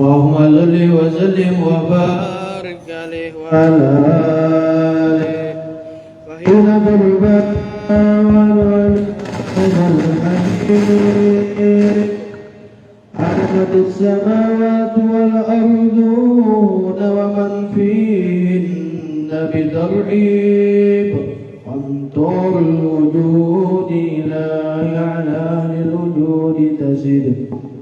اللهم صل وسلم وبارك عليه وعلى آله فإن بالباب عرفت السماوات والأرضون ومن فيهن بترحيب أمطار الوجود لا يعلى للوجود تسد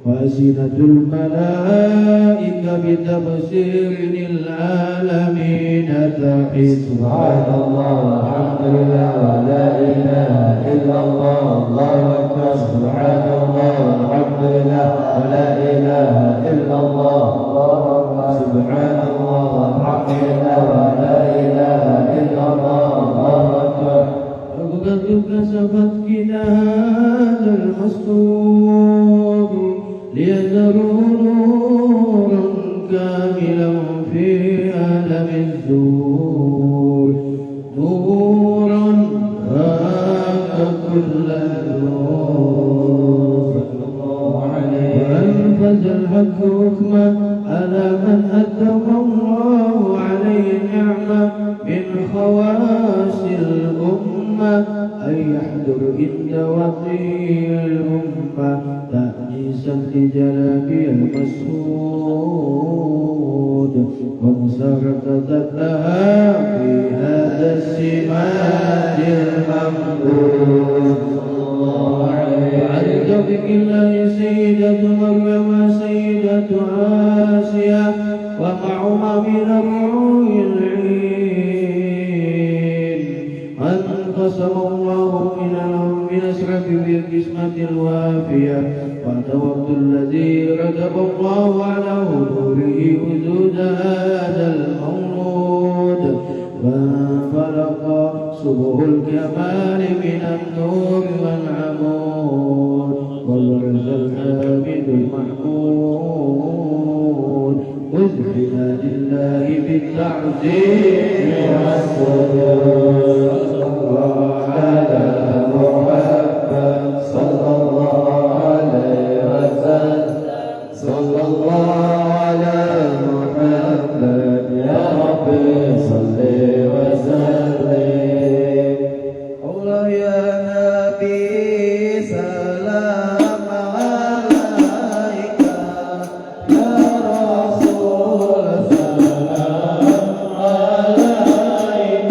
وأسنة الملائكة بتبصير للعالمين تحد سبحان الله الحمد لله لا إله إلا الله الله أكبر سبحان الله الحمد لله ولا إله إلا الله الله أكبر سبحان الله الحمد لله ولا إله إلا الله الله أكبر وقد كسفت كنا هذا المسطور ليذروا نورا كاملا في عالم الزور نورا فاق كل النور وأنفذ الحق حكما على من أتم الله عليه نعمة من خواص الأمة أن يحضر عند وقيع الأمة تأنيسا لجلابي المسعود ومسارقة لها في هذا السمات الممدود وعن توفيق الله سيدة مريم وسيدة آسيا ومعهما من الروح العين قسم الله من أسرف بالقسمة الوافية وتوقت الذي رتب الله على حضوره وجود هذا المولود فانفلق صبح الكمال من النور والعمود وبرز الحامد المحمود وزحنا لله بالتعظيم والسجود على محمد صلى الله عليه وسلم صلى الله على محمد يا ربي صل وسلم الله يا نبي سلام عليك يا رسول سلام عليك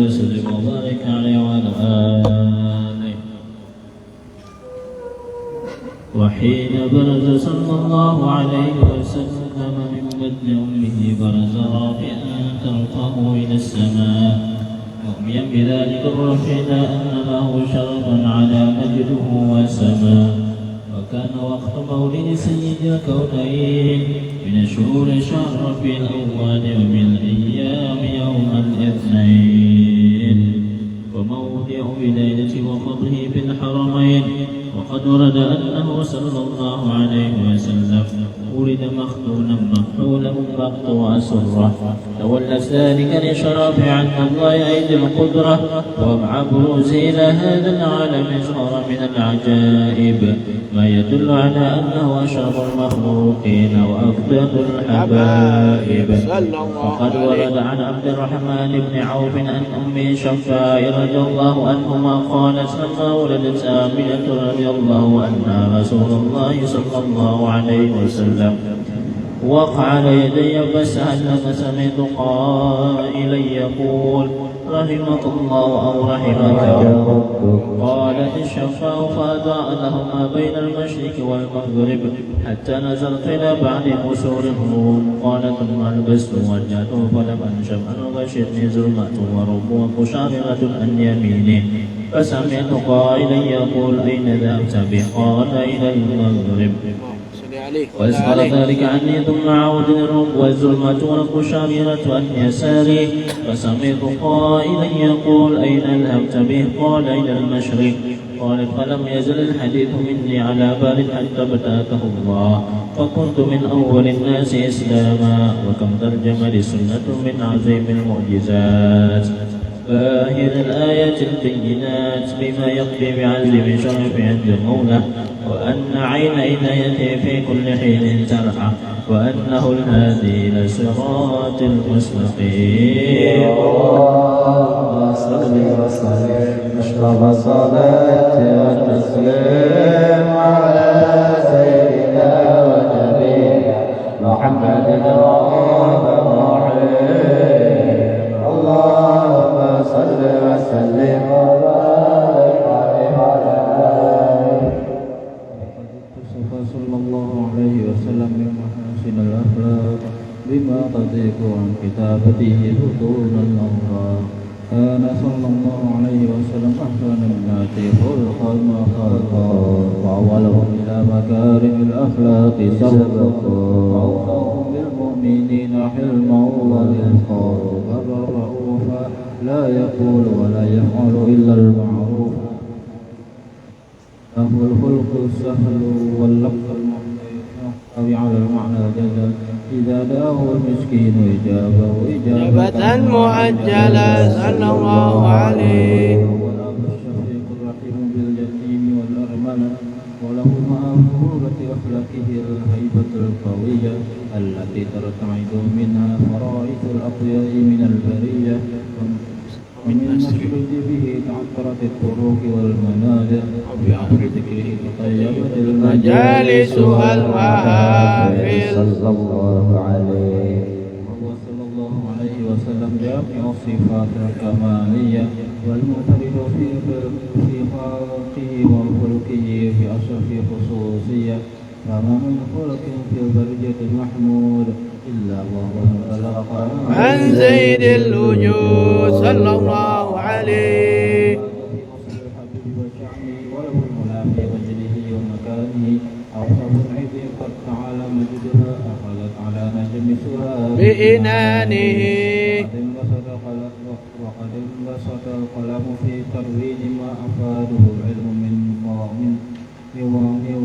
وسلم وبارك عليه وعلى آله. وحين برز صلى الله عليه وسلم من بطن أمه برز رافعا ترفعه إلى السماء مؤمنا بذلك الرفع أن له شرفا على مجده وسماه. وكان وقت مولد سيد الكونين من الشهور شهر ربيع الأول ومن الأيام يوم الاثنين وموضع ولادة وقبره في الحرمين. وقد ورد أنه صلى الله عليه وسلم ولد مختونا مكحولا مقطوع سرة تولت ذلك لشرف عن الله أيدي القدرة ومع بروزه إلى هذا العالم ظهر من العجائب ما يدل على أنه أشرف المخلوقين وأفضل الحبائب. وقد ورد عن عبد الرحمن بن عوف أن أمه شفاء رضي الله عنهما قالت لما ولدت آمنة رضي الله عنها رسول الله صلى الله عليه وسلم وقع على يدي فسأل فسمعت قائلا يقول رحمك الله أو رحمك قالت الشفاء فأضاء لهما بين المشرق والمغرب حتى نزلت إلى بعد قصور الروم. قال ثم لبست وجهت فلم أنشب أن غشتني ظلمة ورب وقشعريرة عن يميني فسمعت قائلا يقول أين ذهبت به؟ قال إلى المغرب. وأسفل ذلك عني ثم عود الرب والظلمة والقشعريرة عن يساري فسمعت قائلا يقول أين ذهبت به؟ قال إلى المشرق. قالت فلم يزل الحديث مني على بال حتى ابتاكه الله فكنت من أول الناس إسلاما. وكم ترجم لسنة من عظيم المعجزات باهر الآيات البينات بما يقضي بعزم شرف عند المولى وأن عين عنايته في كل حين ترعى وأنه الهادي إلى صراط المستقيم. اللهم صل وسلم أشرف الصلاة والتسليم على سيدنا ونبينا محمد الرؤوف الرحيم. اللهم صل وسلم وبارك عليه وعلى آله. صلى الله عليه وسلم من محاسن الأخلاق بما تضيق عن كتابته بطون الأوراق. كان صلى الله عليه وسلم أحسن الناس خلقا وخلقا وأولهم إلى مكارم الأخلاق سبقا وأوفاهم بالمؤمنين حلما ورفقا وبرا رؤوفا لا يقول ولا يفعل إلا المعروف له الخلق السهل واللفظ المحتوي على المعنى الجزل إذا دعاه المسكين إجابة إجابة مؤجلة صلى الله عليه. والأب الشفيق الرحيم باليتيم والأرملة وله مع مهورة أخلاقه الهيبة القوية التي ترتعد منها فرائس الأقياء من البرية من المشرد به تعطرت الطرق والمنازل وبعهد ذكره تطيبت المجالس والمحافل صلى الله عليه. وهو صلى الله عليه وسلم جامع الصفات الكمالية والمعترف في خلقه وخلقه في أشرف خصوصية فما من خلق في البرية المحمود إلا وهو انطلق عن زيد الوجود صلى الله عليه. وله المنى في وجهه ومكانه أوصف العظيم قد تعالى مجدها أخذت على نجم سهاد بإنانه وقد انبسط القلم في ترويج ما أفاده العلم من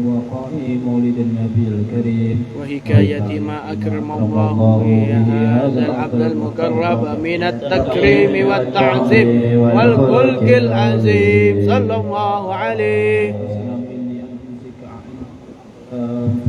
وقائع مولد النبي الكريم وحكاية ما أكرم الله به هذا العبد المقرب من التكريم والتعظيم والخلق العظيم صلى الله عليه.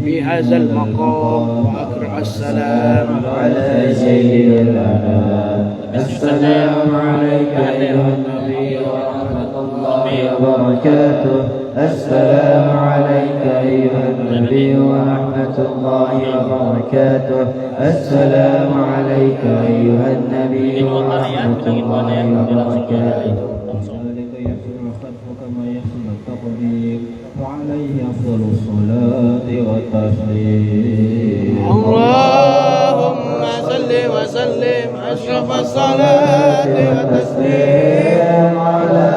في هذا المقام وأقرأ السلام على سيد الأنام. السلام عليك أيها النبي ورحمة الله وبركاته. السلام عليك أيها النبي ورحمة الله وبركاته. السلام عليك أيها النبي ورحمة الله وبركاته. ذلك يحصل الخلق كما يحصل التقدير وعليه أفضل الصلاة والتسليم. اللهم صل وسلم أشرف الصلاة والتسليم على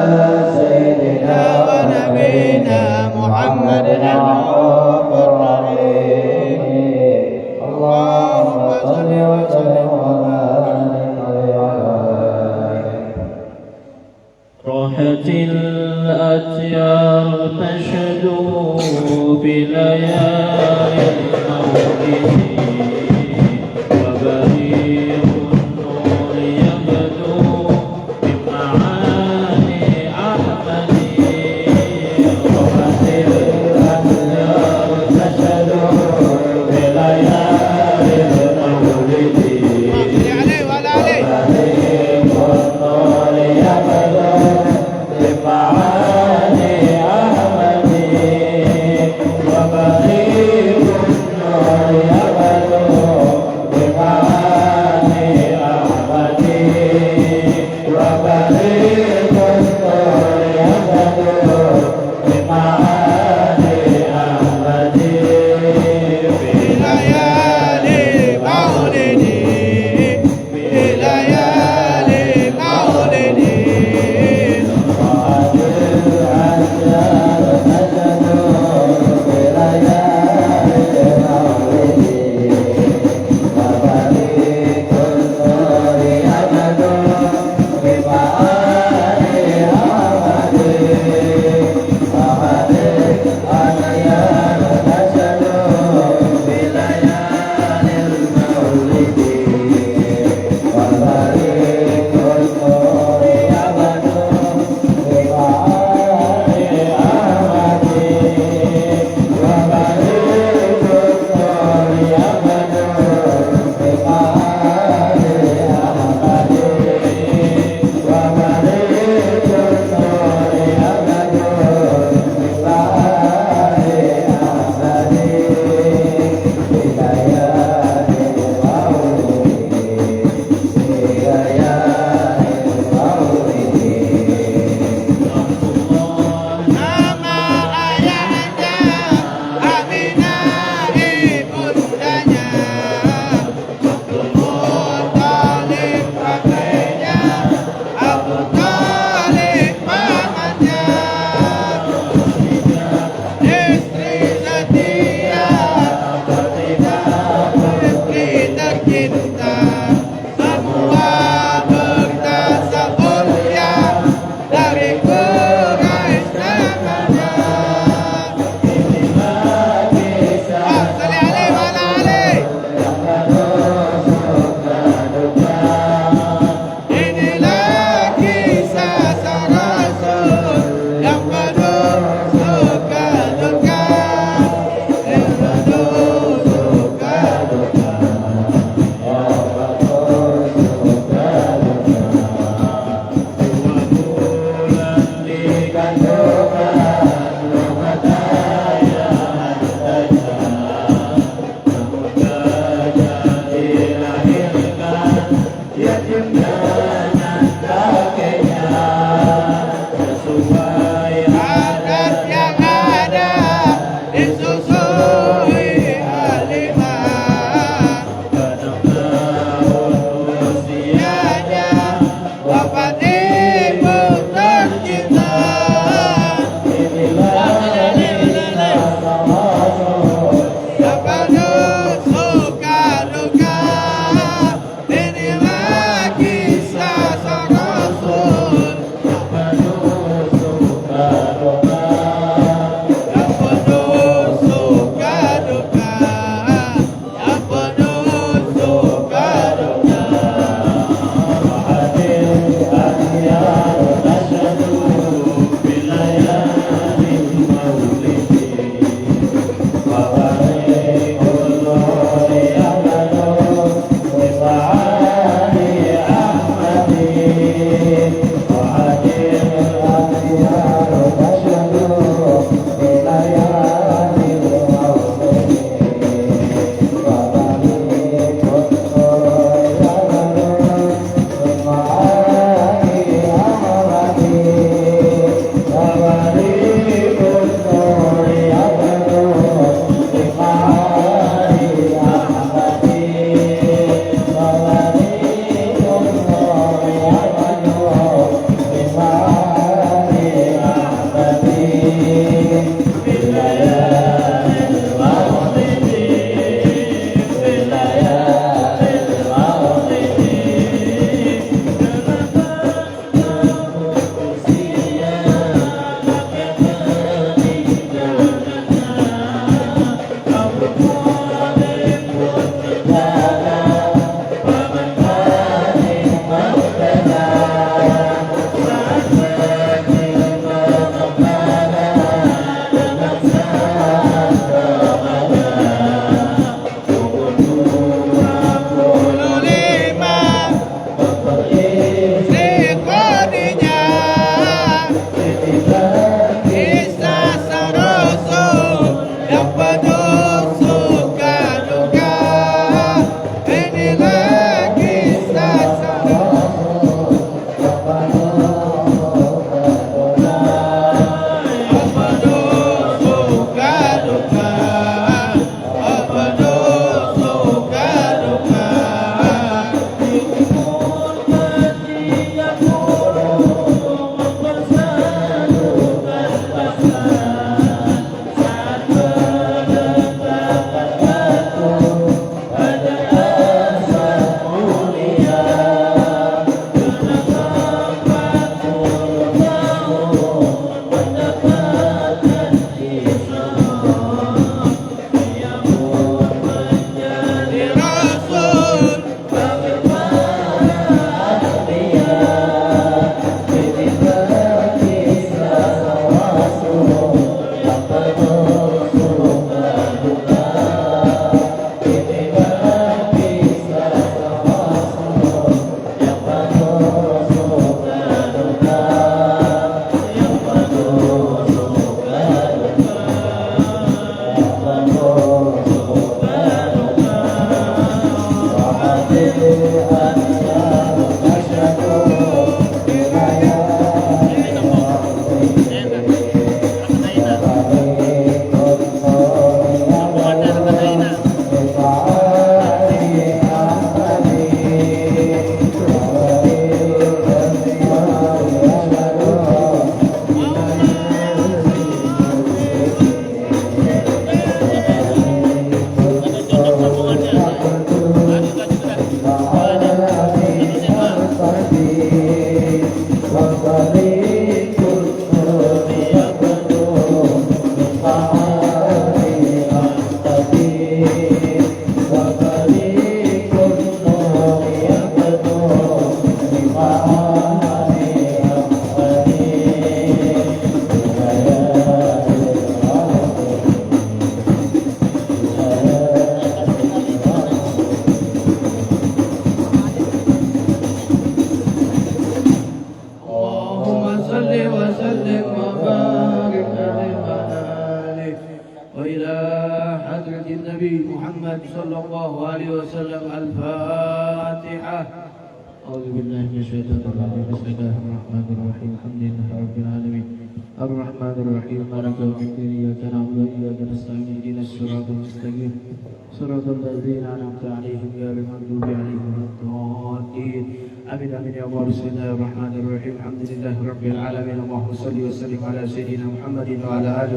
سيدنا ونبينا محمد الرؤوف الرحيم. اللهم صل وسلم وبارك عليه. راحت الأطيار تشدو بليالي المولد وبريق النور يبدو من معاني أحمد. راحت الأطيار تشدو بليالي المولد عليه ولا عليه. وبريق النور يبدو بمعاني أحمد وبريق النور يبدو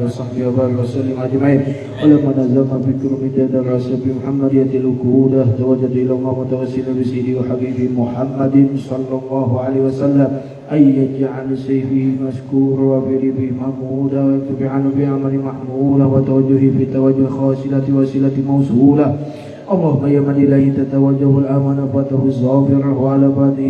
وصحبه وبارك وسلم أجمعين. ولما نزلنا في كرمداد الرسول بمحمدية الوجودة توجد إلى الله متوسلا بسيدي وحبيبي محمد صلى الله عليه وسلم أن يجعل سيفه مشكورا وبربه محمودا ويكتب عنه بعمل محمولا وتوجهه في توجه خاسلة وسيلة موصولة. اللهم يا من إليه تتوجه الأمانة فته الظافرة وعلى بعده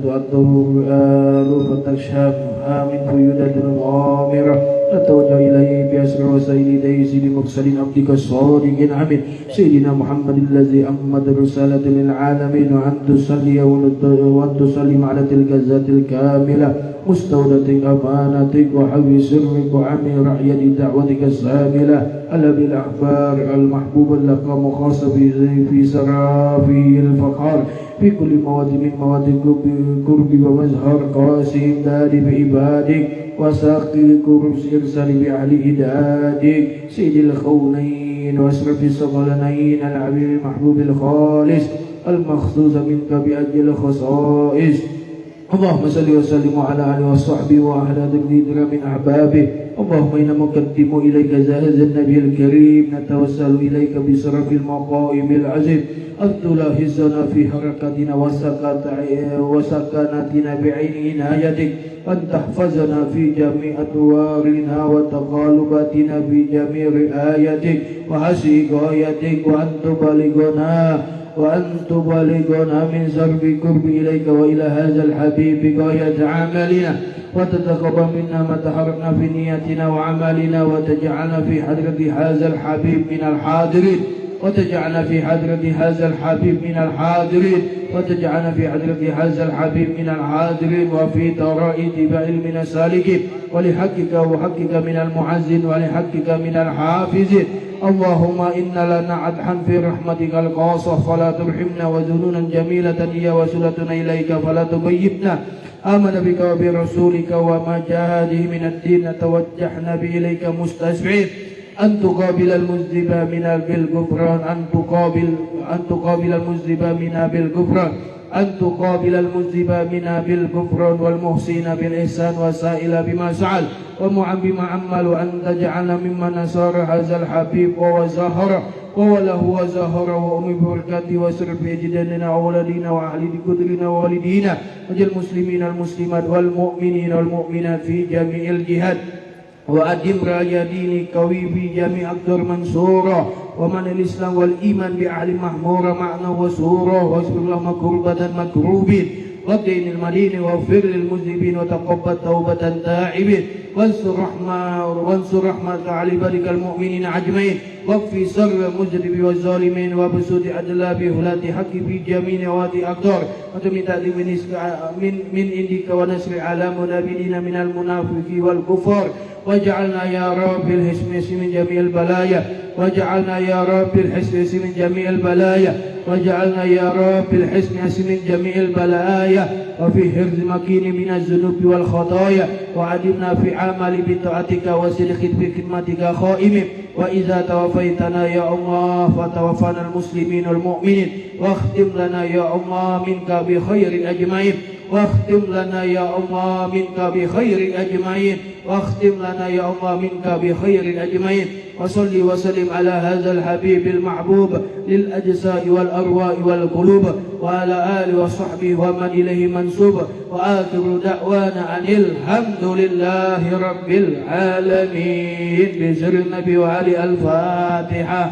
تؤدر الرؤال فتكشف من فيودة الغامرة نتوجه إليه بأسر وسيدي سيد المرسلين عبدك الصادق الأمين سيدنا محمد الذي أمد الرسالة للعالمين وأن تصلي على تلك الذات الكاملة مستودة أمانتك وحوي سرك وعمي رعية دعوتك الساملة الأبي الأحبار المحبوب لك مخاص في سرافي الفخار في كل مواد من مواد الكرب ومزهر قاسم دار بعبادك وساقي كرس إرسال بأهل إدادك سيد الخونين وأسرف الثقلين العبيد المحبوب الخالص المخصوص منك بأجل الخصائص. اللهم صل وسلم على آله وصحبه وأهل ذكر من أحبابه. اللهم إنا نقدم إليك هذا النبي الكريم نتوسل إليك بشرف المقائم العظيم أن تلاحظنا في حركتنا وسكناتنا بعين عنايتك أن تحفظنا في جميع أدوارنا وتقالباتنا في جميع رعايتك وحسن غايتك وأن تبلغنا من زرب قرب إليك وإلى هذا الحبيب غاية عملنا وتتقبل منا ما تحركنا في نيتنا وعملنا وتجعلنا في حضرة هذا الحبيب من الحاضرين وتجعلنا في حضرة هذا الحبيب من الحاضرين وتجعلنا في حضرة هذا الحبيب من الحاضرين وفي طرائق بعلمنا سالكين ولحقك وحقك من المعزين ولحقك من الحافظين. اللهم إن لنا عدحا في رحمتك القاصة فلا ترحمنا وذنونا جميلة هي وسلتنا إليك فلا تغيبنا. آمن بك وبرسولك وما جاء به من الدين توجهنا بإليك مستشفعين أن تقابل المذنب منا بالغفران أن تقابل المذنب منا بالغفران أن تقابل المذنب منا بالغفران والمحسن بالإحسان وسائل بما سأل ومعن بما عمل وأن تجعلنا ممن نصر هذا الحبيب وزهره وله وزهره وأمي بركاته وسر في جدنا وولدنا وأهل قدرنا ووالدينا وجل المسلمين المسلمات والمؤمنين والمؤمنات في جميع الجهات وأدم راية دينك قوي في جميع أقدار منصورة ومن الإسلام والإيمان بأهل محمورة معنى وسورة واصبر اللهم كربة مكروبين والدين المدين واغفر للمذنبين وتقبل توبة تائبين وانصر رحمة على عبادك المؤمنين أجمعين واكفي شر المجرم والظالمين وبسوط أدلاب ولاة حق في جميع نوادي أقدار وتمن تعليم من عندك ونصر على منابدين من المنافقين والكفار واجعلنا يا رب الحسن من جميع البلايا واجعلنا يا رب الحسن من جميع البلايا واجعلنا يا رب الحسن من جميع البلايا وفي حرز مكين من الذنوب والخطايا وعدمنا في عمل بطاعتك وسلك بخدمتك خائم وإذا توفيتنا يا الله فتوفنا المسلمين والمؤمنين واختم لنا يا الله منك بخير أجمعين واختم لنا يا الله منك بخير أجمعين واختم لنا يا الله منك بخير أجمعين وصل وسلم على هذا الحبيب المحبوب للأجساد والأرواح والقلوب وعلى آله وصحبه ومن إليه منسوب وآخر دعوانا أن الحمد لله رب العالمين بسر النبي وعلي الفاتحة.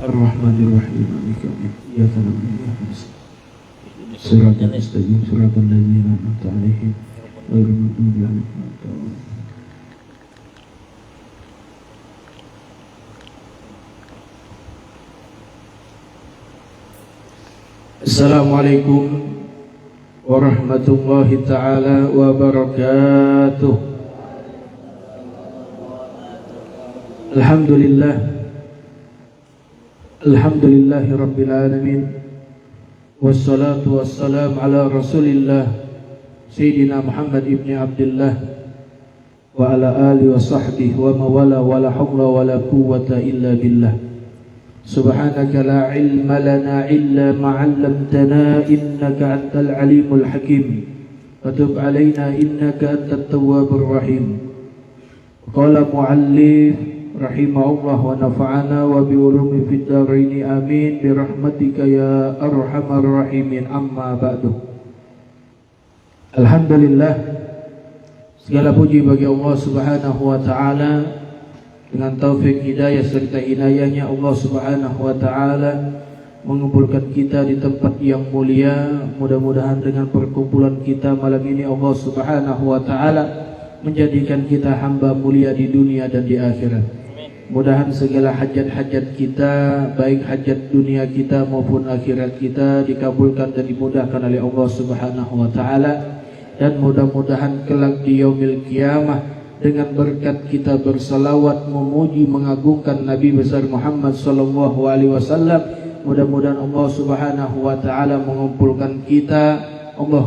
الرحمن الرحيم مالك يوم الدين إياك نعبد وإياك نستعين صراط المستقيم صراط الذين أنعمت عليهم غير المغضوب عليهم ولا الضالين. Assalamualaikum warahmatullahi taala wabarakatuh. Alhamdulillahi rabbil alamin. Wassalatu wassalam ala rasulillah Sayyidina Muhammad ibn Abdullah wa ala alihi wa sahbihi wa mawala wa la hawla wa la quwwata illa billah. Subhanaka la ilma lana illa ma'allamtana innaka antal alimul hakim wa tub alaina innaka antat tawwabur rahim. Qala muallif rahimahullah wa nafa'ana wa bi ulumi fid dharain amin bi rahmatika ya arhamar rahimin amma ba'du. Alhamdulillah, segala puji bagi Allah Subhanahu wa taala. Dengan taufik hidayah serta inayahnya Allah Subhanahu wa taala mengumpulkan kita di tempat yang mulia. Mudah-mudahan dengan perkumpulan kita malam ini Allah Subhanahu wa taala menjadikan kita hamba mulia di dunia dan di akhirat. Mudahan segala hajat-hajat kita, baik hajat dunia kita maupun akhirat kita, dikabulkan dan dimudahkan oleh Allah Subhanahu wa taala. Dan mudah-mudahan kelak di yaumil qiyamah dengan berkat kita bersalawat memuji mengagungkan Nabi besar Muhammad sallallahu alaihi wasallam, mudah-mudahan Allah Subhanahu wa taala mengumpulkan kita, Allah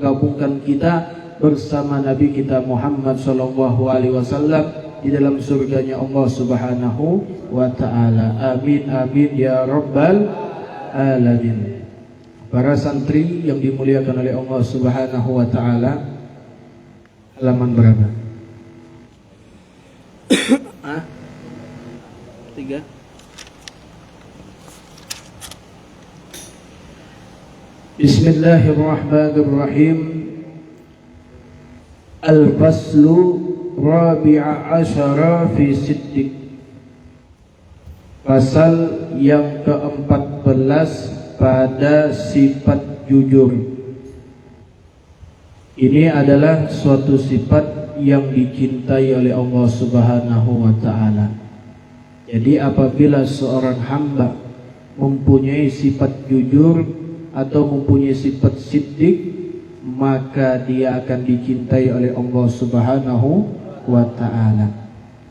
gabungkan kita bersama Nabi kita Muhammad sallallahu alaihi wasallam di dalam surganya Allah Subhanahu wa taala. Amin amin ya rabbal alamin. Para santri yang dimuliakan oleh Allah Subhanahu wa taala, halaman berapa? 3. Bismillahirrahmanirrahim. Al-faslu rabi'a asyara fi siddiq. Pasal yang ke-14 pada sifat jujur. Ini adalah suatu sifat yang dicintai oleh Allah Subhanahu wa taala. Jadi apabila seorang hamba mempunyai sifat jujur atau mempunyai sifat siddiq, maka dia akan dicintai oleh Allah Subhanahu wa taala.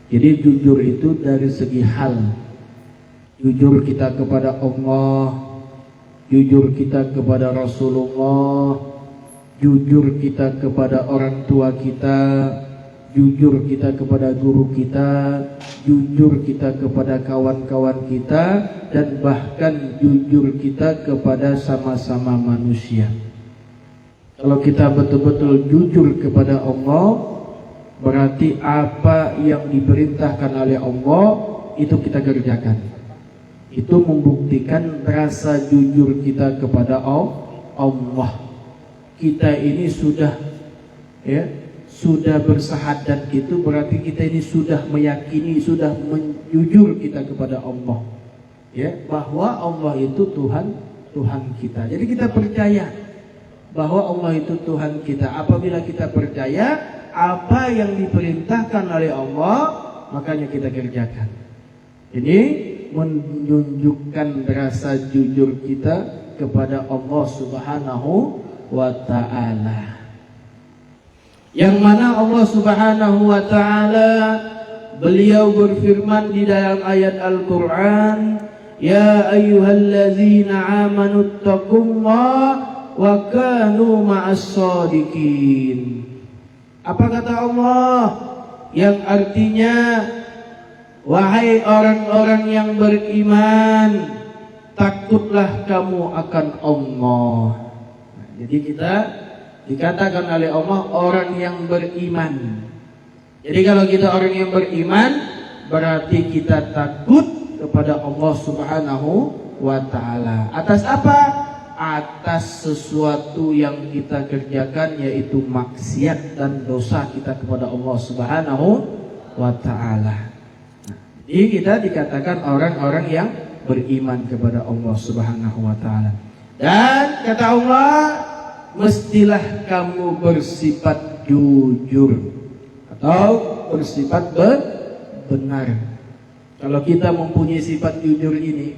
Jadi jujur itu dari segi hal. Jujur kita kepada Allah, jujur kita kepada Rasulullah, jujur kita kepada orang tua kita, jujur kita kepada guru kita, jujur kita kepada kawan-kawan kita, dan bahkan jujur kita kepada sama-sama manusia. Kalau kita betul-betul jujur kepada Allah, berarti apa yang diperintahkan oleh Allah itu kita kerjakan. Itu membuktikan rasa jujur kita kepada Allah. Kita ini sudah bersahadat, itu berarti kita ini sudah meyakini, sudah menjujur kita kepada Allah, bahwa Allah itu Tuhan kita. Jadi kita percaya bahwa Allah itu Tuhan kita. Apabila kita percaya apa yang diperintahkan oleh Allah, makanya kita kerjakan. Ini menunjukkan rasa jujur kita kepada Allah Subhanahu wa ta'ala. Yang mana Allah Subhanahu wa ta'ala, beliau berfirman di dalam ayat Al-Quran, ya ayyuhallazina amanu taqullaha wa kanu ma'as shadiqin. Apa kata Allah? yang artinya wahai orang-orang yang beriman, takutlah kamu akan Allah. Jadi kita dikatakan oleh Allah orang yang beriman. Jadi kalau kita orang yang beriman, berarti kita takut kepada Allah Subhanahu wa ta'ala. Atas apa? Atas sesuatu yang kita kerjakan, yaitu maksiat dan dosa kita kepada Allah Subhanahu wa ta'ala. Jadi kita dikatakan orang-orang yang beriman kepada Allah Subhanahu wa ta'ala. Dan kata Allah, mestilah kamu bersifat jujur atau bersifat benar. Kalau kita mempunyai sifat jujur ini,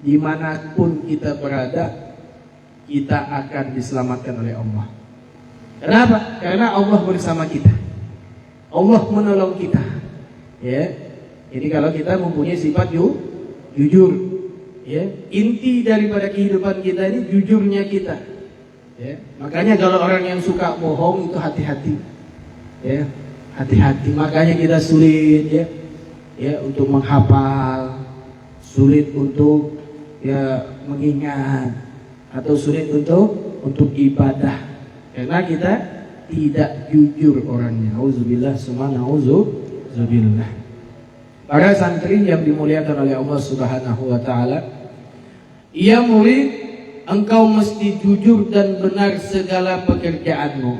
dimanapun kita berada, kita akan diselamatkan oleh Allah. Kenapa? Karena Allah bersama kita, Allah menolong kita. Ya, jadi kalau kita mempunyai sifat jujur, ya, inti daripada kehidupan kita ini jujurnya kita. Ya, makanya kalau orang yang suka bohong itu hati-hati. Ya, hati-hati. Makanya kita sulit ya untuk menghafal, sulit untuk mengingat, atau sulit untuk ibadah, karena kita tidak jujur orangnya. Auzubillah summa na'udzubillah. Para santri yang dimuliakan oleh Allah Subhanahu wa ta'ala, ia murid, engkau mesti jujur dan benar segala pekerjaanmu.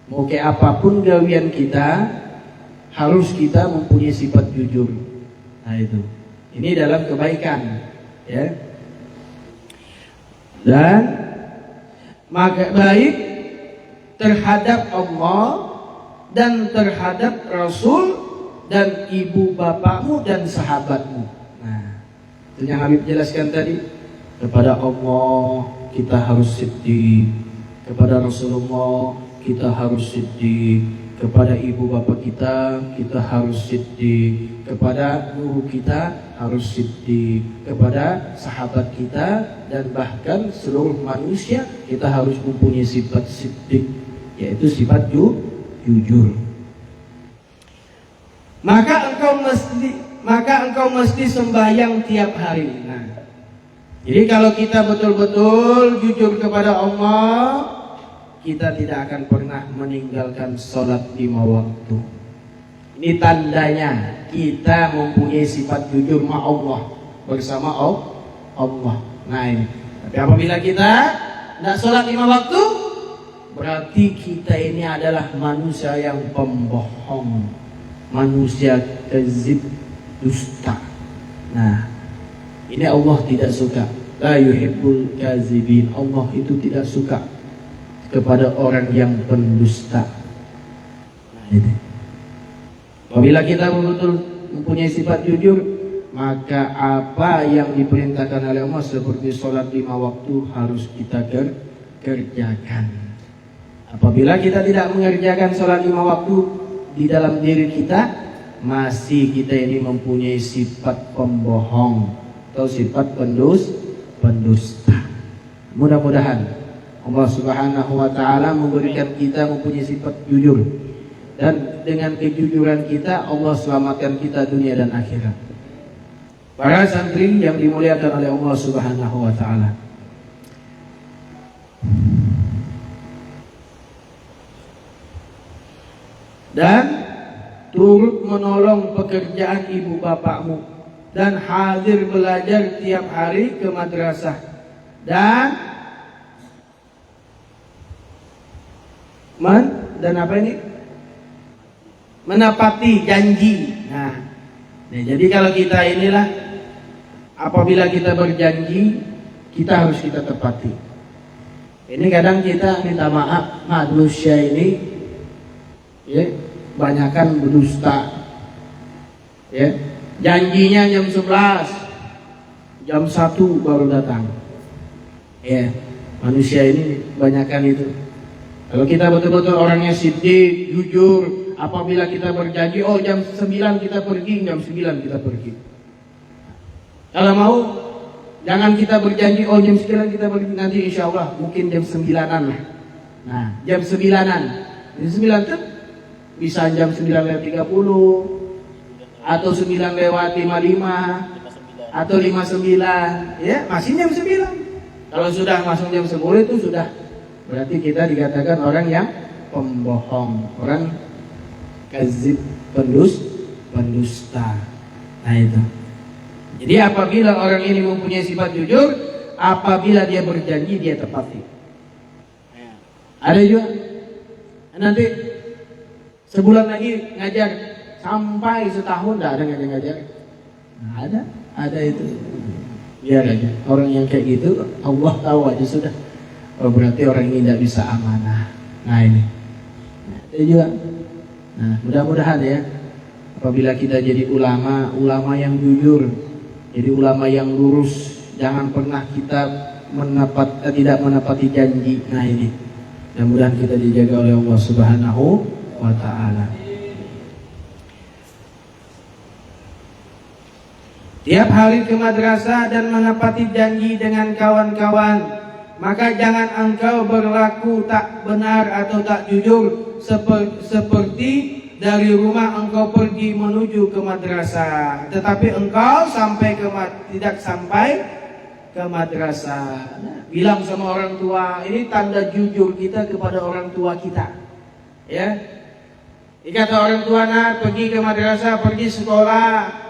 Mau kayak apapun gawian kita, harus kita mempunyai sifat jujur. Nah itu, ini dalam kebaikan, ya. Dan maka baik terhadap Allah dan terhadap Rasul dan ibu bapakmu dan sahabatmu. Nah, itu yang Habib jelaskan tadi. Kepada Allah kita harus siddiq, kepada Rasulullah kita harus siddiq, kepada ibu bapak kita harus siddiq, kepada guru kita harus siddiq, kepada sahabat kita dan bahkan seluruh manusia kita harus mempunyai sifat siddiq, yaitu sifat jujur. Maka engkau mesti sembahyang tiap hari. Nah, jadi kalau kita betul-betul jujur kepada Allah, kita tidak akan pernah meninggalkan sholat 5 waktu. Ini tandanya kita mempunyai sifat jujur ma Allah, bersama Allah. Nah ini. Tapi apabila kita tidak sholat 5 waktu, berarti kita ini adalah manusia yang pembohong, manusia kadzib, dusta. Nah, ini Allah tidak suka. La yuhibbul kadzibin. Allah itu tidak suka kepada orang yang pendusta. Nah, ini. Apabila kita betul-betul mempunyai sifat jujur, maka apa yang diperintahkan oleh Allah seperti sholat 5 waktu harus kita kerjakan. Apabila kita tidak mengerjakan sholat 5 waktu di dalam diri kita, masih kita ini mempunyai sifat pembohong atau sifat pendusta. Mudah-mudahan Allah Subhanahu wa ta'ala memberikan kita mempunyai sifat jujur, dan dengan kejujuran kita Allah selamatkan kita dunia dan akhirat. Para santri yang dimuliakan oleh Allah Subhanahu wa ta'ala, dan turut menolong pekerjaan ibu bapakmu, dan hadir belajar tiap hari ke madrasah, dan menepati janji. Nah, jadi kalau kita inilah, apabila kita berjanji, kita harus kita tepati. Ini kadang kita minta maaf, manusia ini ya banyakan berdusta. Ya, janjinya jam 11, jam 1 baru datang. Ya, manusia ini banyakan itu. Kalau kita betul-betul orangnya siddiq, jujur, apabila kita berjanji, oh jam 9 kita pergi, jam 9 kita pergi. Kalau mau, jangan kita berjanji, oh jam 9 kita pergi, nanti insya Allah mungkin jam 9-an lah. Nah, jam 9-an. Jam 9 tuh bisa jam 9.30 atau 9:55 atau 59, ya masih jam 9. Kalau sudah masuk jam 10 itu sudah berarti kita dikatakan orang yang pembohong, orang kazib, pendusta. Nah itu. Jadi apabila orang ini mempunyai sifat jujur, apabila dia berjanji dia tepati. Ada juga nanti sebulan lagi ngajar sampai setahun tidak ada ngajar. Nah, ada itu. Biar aja. Orang yang kayak gitu Allah tahu aja sudah. Oh, berarti orang ini tidak bisa amanah. Nah ini. Ada juga. Nah mudah-mudahan ya, apabila kita jadi ulama yang jujur, jadi ulama yang lurus, jangan pernah kita tidak menepati janji. Nah ini, mudah-mudahan kita dijaga oleh Allah Subhanahu wa Ta'ala. Tiap hari ke madrasah dan menepati janji dengan kawan-kawan, maka jangan engkau berlaku tak benar atau tak jujur seperti dari rumah engkau pergi menuju ke madrasah, tetapi engkau tidak sampai ke madrasah. Bilang sama orang tua, ini tanda jujur kita kepada orang tua kita. Ya, kata orang tua, nak pergi ke madrasah, pergi sekolah.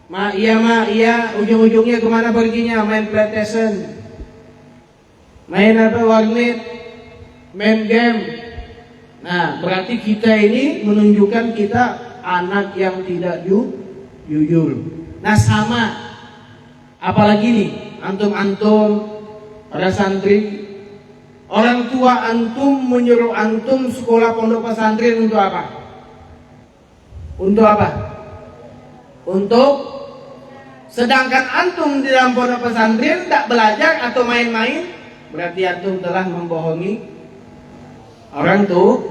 Iya, ujung-ujungnya kemana perginya? Main PlayStation, main warnet, main game. Nah, berarti kita ini menunjukkan kita anak yang tidak jujur. Nah, sama. Apalagi nih, antum para santri, orang tua antum menyuruh antum sekolah pondok pesantren untuk apa? Sedangkan antum di dalam pondok pesantren tak belajar atau main-main, berarti antum telah membohongi orang tua.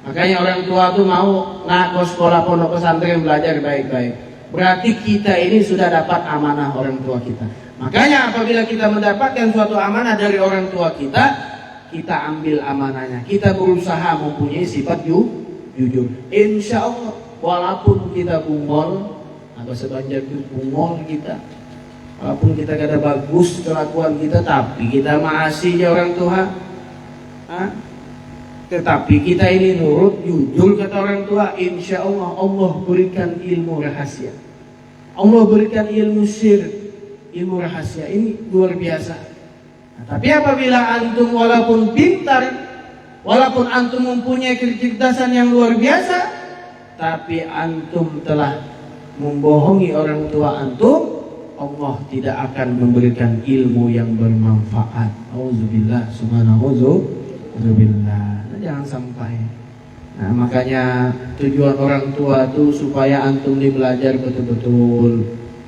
Makanya orang tua tuh mau ngaku sekolah pondok pesantren belajar baik-baik. Berarti kita ini sudah dapat amanah orang tua kita. Makanya apabila kita mendapatkan suatu amanah dari orang tua kita, kita ambil amanahnya. Kita berusaha mempunyai sifat jujur. Insya Allah, walaupun kita bungol, atau sebanjar itu bungol kita, walaupun kita kada bagus kelakuan kita, tapi kita masih orang tua. Tetapi kita ini nurut, jujur kata orang tua, insya Allah Allah berikan ilmu rahasia, Allah berikan ilmu sir, ilmu rahasia. Ini luar biasa. Nah, tapi apabila antum walaupun pintar, walaupun antum mempunyai kecerdasan yang luar biasa, tapi antum telah membohongi orang tua antum, Allah tidak akan memberikan ilmu yang bermanfaat. Auzubillah, subhanallah. Jangan sampai. Nah, makanya tujuan orang tua itu supaya antum ini belajar betul-betul,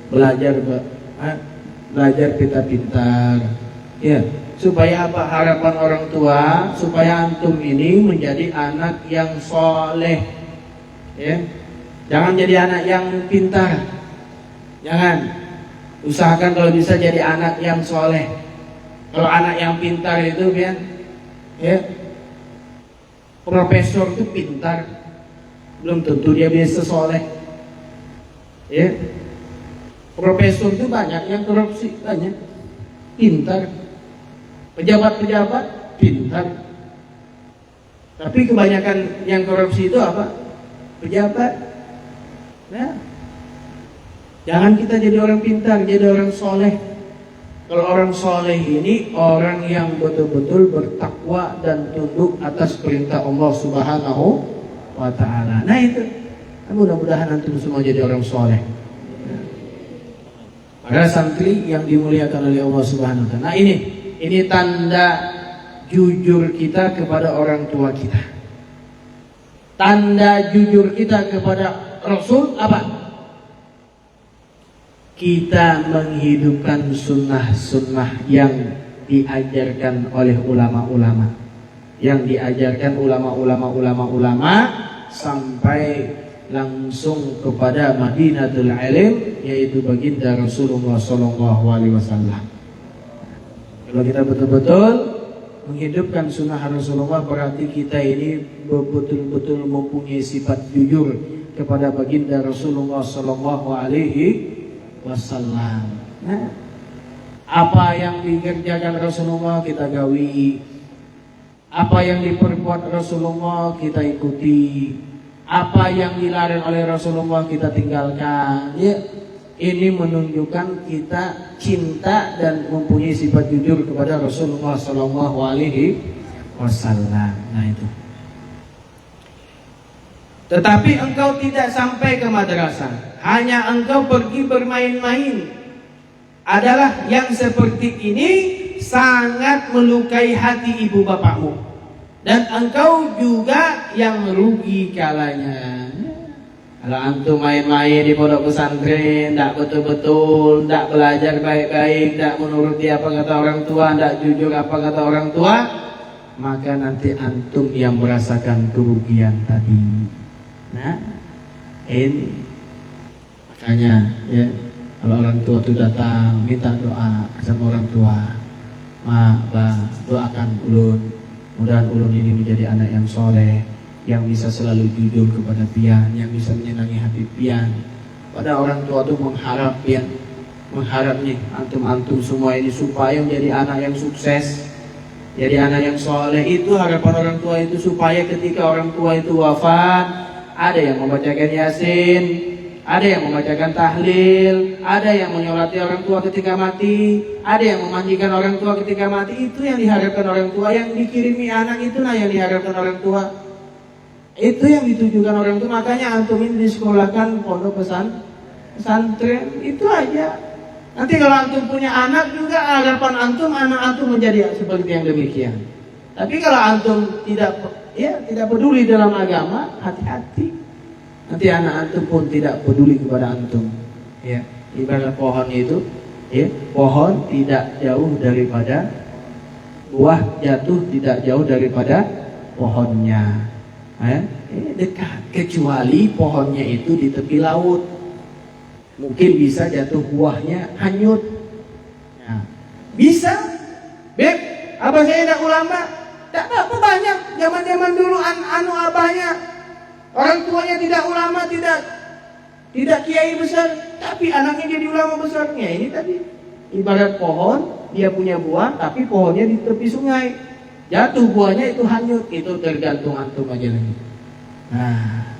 belajar pintar-pintar. Ya, supaya apa? Harapan orang tua supaya antum ini menjadi anak yang soleh. Ya, jangan jadi anak yang pintar. Jangan. Usahakan kalau bisa jadi anak yang soleh. Kalau anak yang pintar itu kan, ya. Profesor itu pintar, belum tentu dia bisa soleh. Ya, profesor itu banyak yang korupsi, banyak. Pintar, pejabat-pejabat pintar. Tapi kebanyakan yang korupsi itu apa? Pejabat. Nah, jangan kita jadi orang pintar, jadi orang soleh. Kalau orang soleh ini orang yang betul-betul bertakwa dan tunduk atas perintah Allah Subhanahu wa Ta'ala. Nah itu, mudah-mudahan antum semua jadi orang soleh. Para santri yang dimuliakan oleh Allah Subhanahu wa Ta'ala. Nah ini tanda jujur kita kepada orang tua kita. Tanda jujur kita kepada Rasul apa? Kita menghidupkan sunnah-sunnah yang diajarkan oleh ulama-ulama, yang diajarkan ulama-ulama sampai langsung kepada Madinatul Ilm, yaitu baginda Rasulullah SAW. Kalau kita betul-betul menghidupkan sunnah Rasulullah berarti kita ini betul-betul mempunyai sifat jujur kepada baginda Rasulullah Sallallahu Alaihi Wasallam. Nah, apa yang dikerjakan Rasulullah kita gawi, apa yang diperbuat Rasulullah kita ikuti, apa yang dilarang oleh Rasulullah kita tinggalkan. Ya, ini menunjukkan kita cinta dan mempunyai sifat jujur kepada Rasulullah Sallallahu Alaihi Wasallam. Nah itu. Tetapi engkau tidak sampai ke madrasah, hanya engkau pergi bermain-main, adalah yang seperti ini sangat melukai hati ibu bapakmu, dan engkau juga yang rugi kalanya. Kalau antum main-main di pondok pesantren, tidak betul-betul, tidak belajar baik-baik, tidak menuruti apa kata orang tua, tidak jujur apa kata orang tua, maka nanti antum yang merasakan kerugian tadi. Nah, ini makanya ya, kalau orang tua itu datang minta doa sama orang tua, doakan ulun, mudah-mudahan ulun ini menjadi anak yang soleh, yang bisa selalu jujur kepada pian, yang bisa menyenangi hati pian. Pada orang tua itu mengharap pian, mengharap nih antum semua ini supaya menjadi anak yang sukses, jadi anak yang soleh. Itu harapan orang tua itu, supaya ketika orang tua itu wafat, ada yang membacakan Yasin, ada yang membacakan tahlil, ada yang menyolati orang tua ketika mati, ada yang memandikan orang tua ketika mati. Itu yang diharapkan orang tua, yang dikirimi anak itu yang diharapkan orang tua. Itu yang ditujukan orang tua. Makanya antum ini disekolahkan pondok pesantren, itu aja. Nanti kalau antum punya anak juga, harapan antum anak antum menjadi seperti yang demikian. Tapi kalau antum tidak peduli dalam agama, hati-hati. Nanti anak antum pun tidak peduli kepada antum. Ya, ibarat pohon itu, ya, pohon tidak jauh daripada buah, jatuh tidak jauh daripada pohonnya. Dekat, kecuali pohonnya itu di tepi laut, mungkin bisa jatuh buahnya hanyut. Ya. Bisa, beb, abah saya tidak ulama, tidak apa banyak. Zaman dulu abahnya, orang tuanya tidak ulama, tidak kiai besar, tapi anaknya jadi ulama besarnya. Ini tadi ibarat pohon, dia punya buah, tapi pohonnya di tepi sungai. Jatuh buahnya itu hanyut, itu tergantung antum aja lagi. Nah,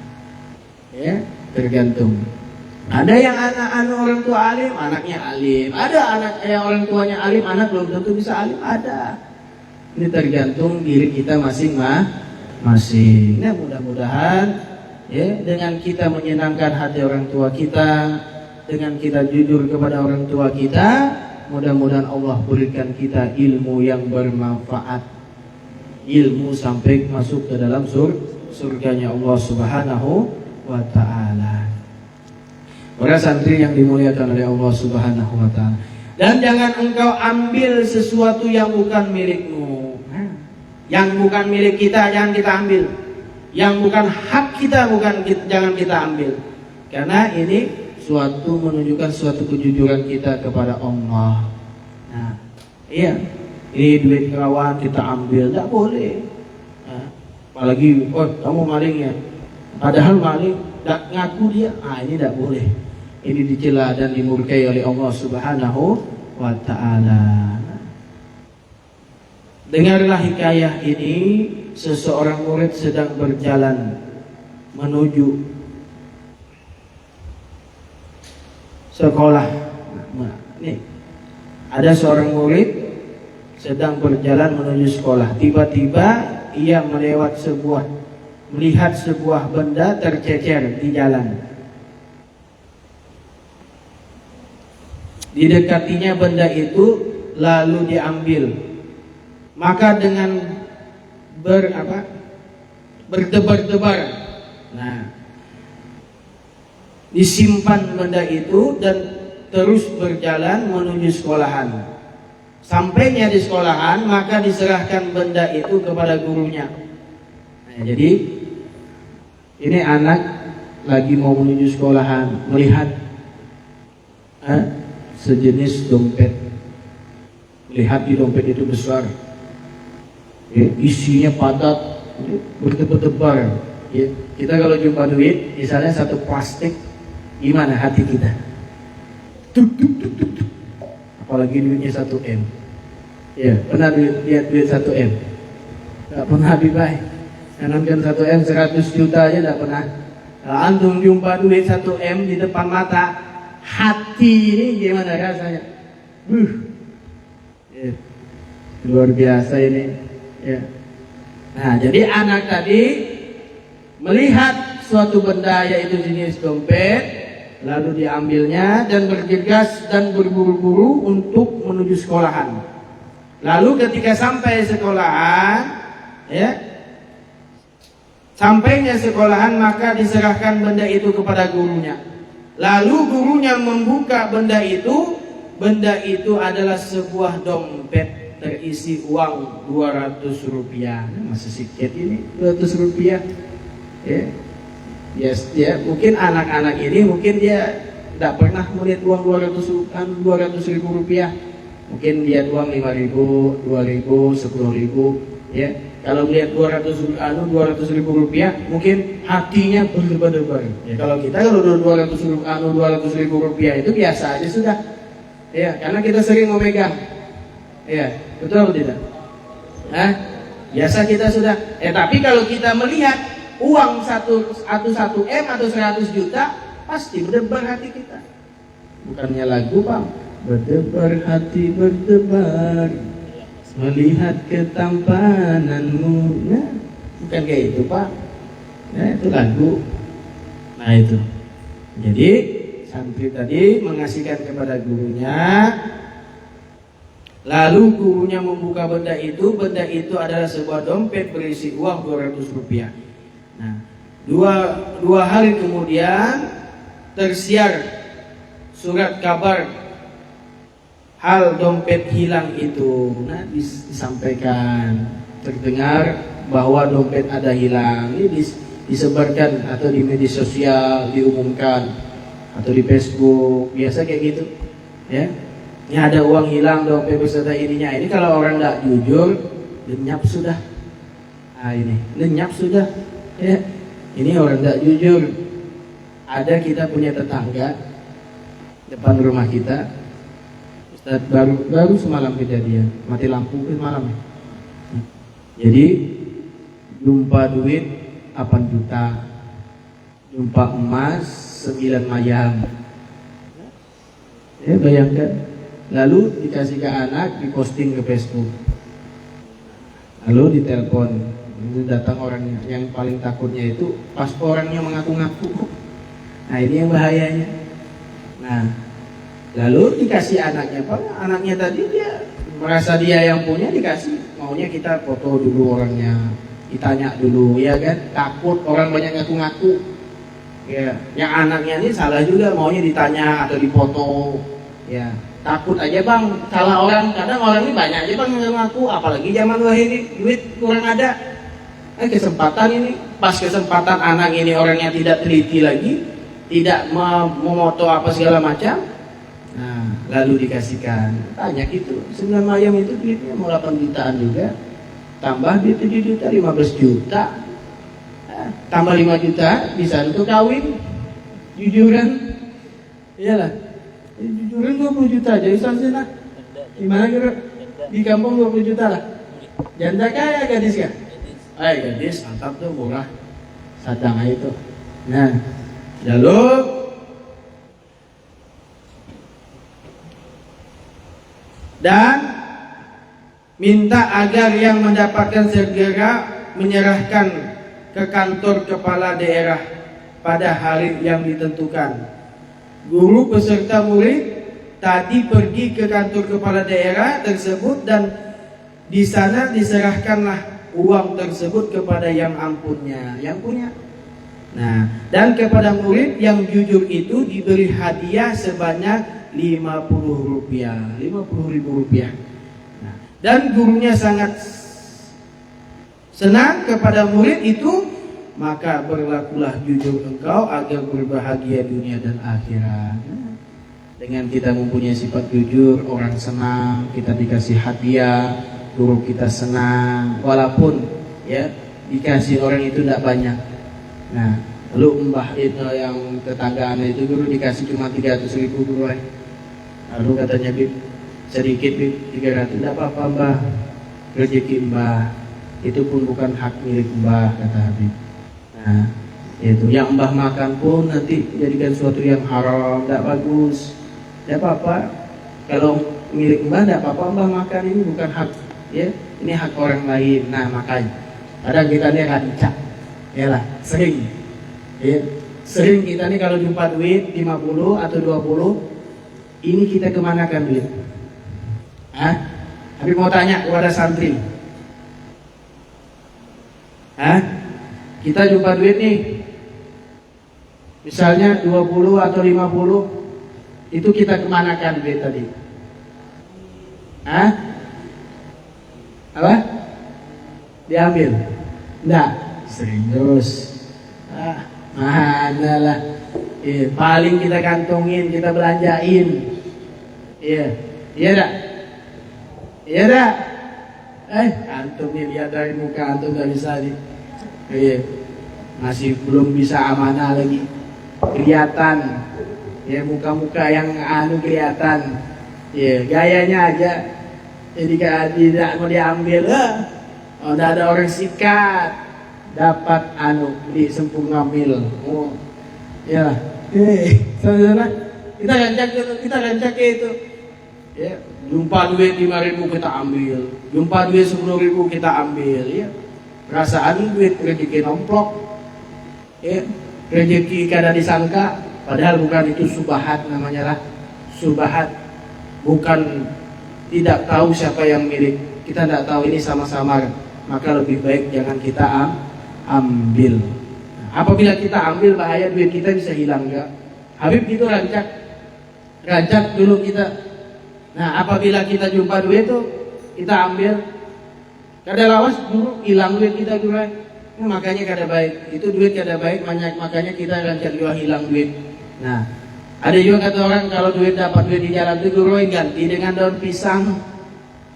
ya tergantung. Ada yang anak orang tua alim, anaknya alim. Ada anak yang orang tuanya alim, anak belum tentu bisa alim. Ada. Ini tergantung diri kita masing-masing. Nah, mudah-mudahan ya, dengan kita menyenangkan hati orang tua kita, dengan kita jujur kepada orang tua kita, mudah-mudahan Allah berikan kita ilmu yang bermanfaat. Ilmu sampai masuk ke dalam surganya Allah Subhanahu wa ta'ala. Para santri yang dimuliakan oleh Allah Subhanahu wa ta'ala. Dan jangan engkau ambil sesuatu yang bukan milikmu. Yang bukan milik kita jangan kita ambil. Yang bukan hak kita jangan kita ambil. Karena ini menunjukkan suatu kejujuran kita kepada Allah. Nah, iya. Ini duit kawan kita ambil, tidak boleh. Nah, apalagi, kamu maling ya. Padahal maling, tidak ngaku dia. Ini tidak boleh. Ini dicela dan dimurkai oleh Allah Subhanahu wa ta'ala. Dengarlah hikayah ini. Seseorang murid sedang berjalan menuju sekolah. Nah, ini ada seorang murid sedang berjalan menuju sekolah. Tiba-tiba ia melihat sebuah benda tercecer di jalan. Didekatinya benda itu lalu diambil. Maka dengan berdebar-debar, nah, disimpan benda itu dan terus berjalan menuju sekolahan. Sampainya di sekolahan, maka diserahkan benda itu kepada gurunya. Nah, jadi ini anak lagi mau menuju sekolahan, melihat sejenis dompet. Melihat di dompet itu besar. ya, isinya padat, berdebar-debar. Ya, kita kalau jumpa duit, misalnya satu plastik, gimana hati kita? Tuk, tuk, tuk, tuk, tuk. Apalagi duitnya 1 M. Ya, pernah lihat duit 1 M? Gak pernah Habibai. Jangankan 1 M, 100 juta aja gak pernah. Kalau antum jumpa duit 1 M di depan mata, hati ini gimana rasanya? Ya, luar biasa ini. Ya. Nah, jadi anak tadi melihat suatu benda yaitu jenis dompet, lalu diambilnya dan bergegas dan berburu-buru untuk menuju sekolahan. Lalu ketika sampai sekolahan, ya, sampainya sekolahan maka diserahkan benda itu kepada gurunya. Lalu gurunya membuka benda itu adalah sebuah dompet terisi uang 200 rupiah. Masih sedikit ini 200 rupiah. Ya. Yes, ya, mungkin anak-anak ini mungkin dia tidak pernah melihat uang 200 ribu rupiah. Mungkin dia uang 5.000, 2.000, 10.000. Ya, kalau melihat 200 ribu rupiah, mungkin hatinya berdebar-debar. Ya, kalau 200 ribu rupiah itu biasa aja sudah. Ya, karena kita sering memegang. Ya, betul tidak? Nah, biasa kita sudah. Tapi kalau kita melihat uang 1 M atau 100 juta, pasti berdebar hati kita. Bukannya lagu, Bang. Berdebar hati berdebar melihat ketampananmu. Nah, bukan kayak itu, Pak. Nah, itu lagu. Nah, itu. Jadi santri tadi mengasihkan kepada gurunya. Lalu gurunya membuka benda itu adalah sebuah dompet berisi uang 200 rupiah. Nah, dua hari kemudian tersiar surat kabar hal dompet hilang itu. Nah, disampaikan, terdengar bahwa dompet ada hilang. Ini disebarkan atau di media sosial diumumkan atau di Facebook, biasa kayak gitu. Ya, ini ada uang hilang dompet beserta ininya. Ini kalau orang tidak jujur, lenyap sudah. Nah, ini lenyap sudah. Ya, ini orang tidak jujur. Ada kita punya tetangga depan rumah kita, Ustaz, baru semalam kejadian, mati lampu malam. Jadi jumpa duit 8 juta, jumpa emas 9 mayang. Ya, bayangkan. Lalu dikasih ke anak, diposting ke Facebook, lalu ditelepon. Itu datang orang yang paling takutnya itu pas orangnya mengaku-ngaku. Nah, ini yang bahayanya. Nah, lalu dikasih anaknya, Pak. Anaknya tadi dia merasa dia yang punya, dikasih. Maunya kita foto dulu orangnya, ditanya dulu, ya kan? Takut orang banyak ngaku-ngaku. Ya, yang anaknya ini salah juga, maunya ditanya atau difoto. Ya, takut aja, Bang, salah orang. Kadang orang ini banyak aja, Bang, yang ngaku. Apalagi zaman ini duit kurang ada. Kesempatan ini, pas kesempatan anak ini orangnya tidak teliti lagi, tidak memoto apa segala macam. Nah, lalu dikasihkan. Tanya gitu, 9 mayang itu duitnya mau 8 jutaan juga. Tambah duit 7 juta, 15 juta. Nah, tambah 5 juta bisa untuk kawin. Jujuran. Iyalah. Jujuran 20 juta aja Ustaz lah. Gimana kira? Di kampung 20 juta lah. Janda kaya gadis ya? Gadis mantap tuh, murah. Sadang itu. Nah, lalu dan minta agar yang mendapatkan segera menyerahkan ke kantor kepala daerah pada hari yang ditentukan. Guru beserta murid tadi pergi ke kantor kepala daerah tersebut dan di sana diserahkanlah uang tersebut kepada yang ampunnya, yang punya. Nah, dan kepada murid yang jujur itu diberi hadiah sebanyak 50 rupiah, 50.000 rupiah. Nah, dan gurunya sangat senang kepada murid itu, maka berlakulah jujur engkau agar berbahagia dunia dan akhirat. Nah, dengan kita mempunyai sifat jujur, orang senang, kita dikasih hadiah, guru kita senang, walaupun ya dikasih orang itu tidak banyak. Nah, lalu mbah itu yang tetanggaan itu guru dikasih cuma 300.000 guru. Lalu katanya Bib, sedikit Bib, 300, tidak apa-apa mbah, rezeki mbah, itu pun bukan hak milik mbah, kata Habib. Nah, itu yang mbah makan pun nanti jadikan suatu yang haram, tidak bagus. Tidak apa-apa, kalau milik mbah tidak apa-apa, mbah makan, ini bukan hak, ya, ini hak orang lain. Nah makanya kadang kita nih rancak, ya lah, sering, ya, sering kita nih kalau jumpa duit 50 atau 20, ini kita kemanakan duit? Tapi mau tanya kepada santri, kita jumpa duit nih, misalnya 20 atau 50, itu kita kemanakan duit tadi? Apa? Diambil? Enggak? Serius? Mana lah, paling kita kantongin, kita belanjain. Iya dah? Iya dah? Antum nih, lihat dari muka antum gak bisa nih. Masih belum bisa amanah lagi, kelihatan. Ya, muka-muka yang kelihatan. Ya, gayanya aja. Jadi tidak mau diambil. Udah ada orang sikat, dapat beli sempung ngambil. Ya, saudara, kita rancak itu. Ya, jumpa duit 5.000 kita ambil, jumpa duit 10.000 kita ambil. Ya, perasaan duit rezeki nomplok. Ya, rezeki kada disangka, padahal bukan itu subahat namanya lah. Subahat, bukan tidak tahu siapa yang milik. Kita tidak tahu ini sama-sama, maka lebih baik jangan kita ambil. Apabila kita ambil, bahaya duit kita bisa hilang enggak? Habib gitu rancak dulu kita. Nah, apabila kita jumpa duit itu kita ambil, kada lawas dulu hilang duit kita dulu. Makanya kada baik. Itu duit kada baik, makanya kita rancak juga hilang duit. Nah, ada juga kata orang kalau dapat duit di jalan itu guru ganti dengan daun pisang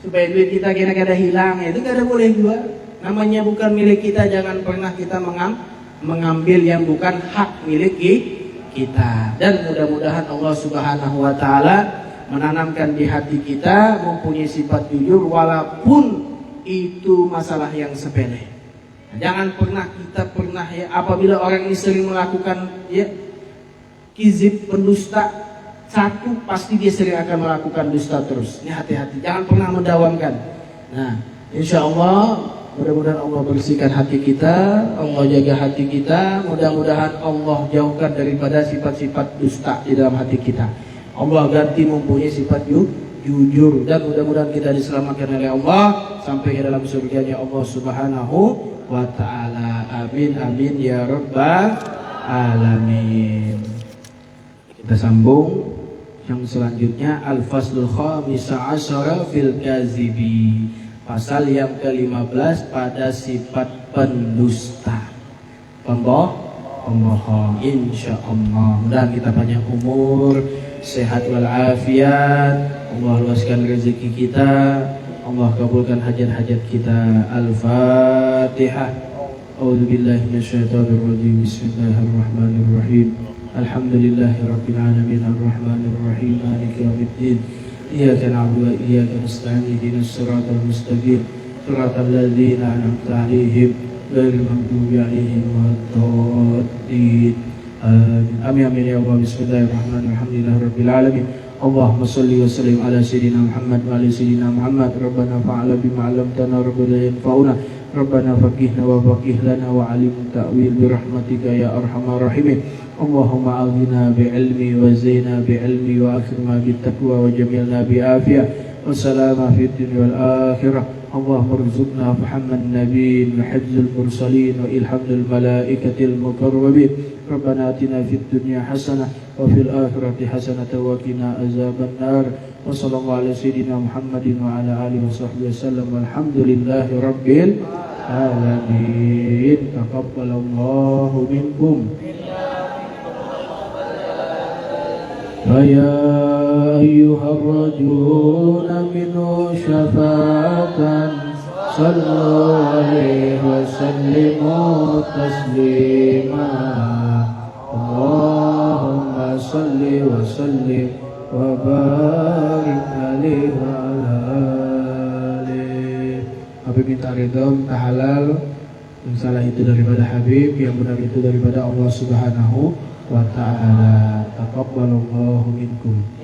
supaya duit kita kira kada hilang. Itu kada boleh juga. Namanya bukan milik kita, jangan pernah kita mengambil yang bukan hak milik kita. Dan mudah-mudahan Allah Subhanahu wa taala menanamkan di hati kita mempunyai sifat jujur walaupun itu masalah yang sepele. Jangan pernah kita ya, apabila orang ini sering melakukan ya kizib, pendusta, satu pasti dia sering akan melakukan dusta terus. Ini hati-hati, jangan pernah mendawamkan. Nah, insya Allah mudah-mudahan Allah bersihkan hati kita, Allah jaga hati kita, mudah-mudahan Allah jauhkan daripada sifat-sifat dusta di dalam hati kita. Allah ganti mempunyai sifat jujur, dan mudah-mudahan kita diselamatkan oleh Allah sampai ke dalam surganya Allah Subhanahu wa ta'ala. Amin amin ya rabbal alamin. Kita sambung yang selanjutnya, Al-Faslul Khamisa Asyara fil Kazibi, pasal yang ke-15 pada sifat pendusta, pembohong. Insyaallah mudah kita panjang umur, sehat walafiat, Allah luaskan rezeki kita, Allah kabulkan hajat-hajat kita. Al-Fatihah. A'udzubillahi minasyaitonirrajim. Bismillahirrahmanirrahim. Alhamdulillahi rabbil alamin arrahmanir rahim maliki yaumiddin iyyaka na'budu wa iyyaka nasta'in ihdinas siratal mustaqim siratal ladzina an'amta 'alaihim ghairil maghdubi 'alaihim waladdallin. Amin amin ya Allah. Bismillahirrahmanirrahim. Alhamdulillahirabbil alamin. Allahumma shalli wa sallim ala sayyidina Muhammad wa ala sayyidina Muhammad. Rabbana fa'ala bima 'allamtana rabbana yanfa'una Rabbana faqihna wa faqih lana wa 'alim ta'wil bi rahmatika ya arhamar rahimin. Allahumma aghina bi ilmi wa zina bi ilmi wa akrimna bi taqwa wa jamilna bi afiyah wa salama fid dunya wal akhirah. Allahumma rzuqna fahamman nabiyyin wa hifdzal mursalin wa ilhamul malaikatil muqarrabin. Rabbana atina fid dunya hasanah wa fil akhirati hasanah wa qina azaban nar. Wa sallallahu ala sayyidina Muhammadin wa ala alihi wa sahbihi wasallam. Walhamdulillahi rabbil alamin. Taqabbalallahu minkum. Ya أيها الرجلون منه شفاعة صلوا عليه وسلموا تسليما اللهم صل وسلم وبارك عليه وعلى آله. Habib minta ridho, minta halal. Yang salah itu daripada Habib, yang benar itu daripada Allah Subhanahu wa ta'ala. Taqabbalallahu minkum.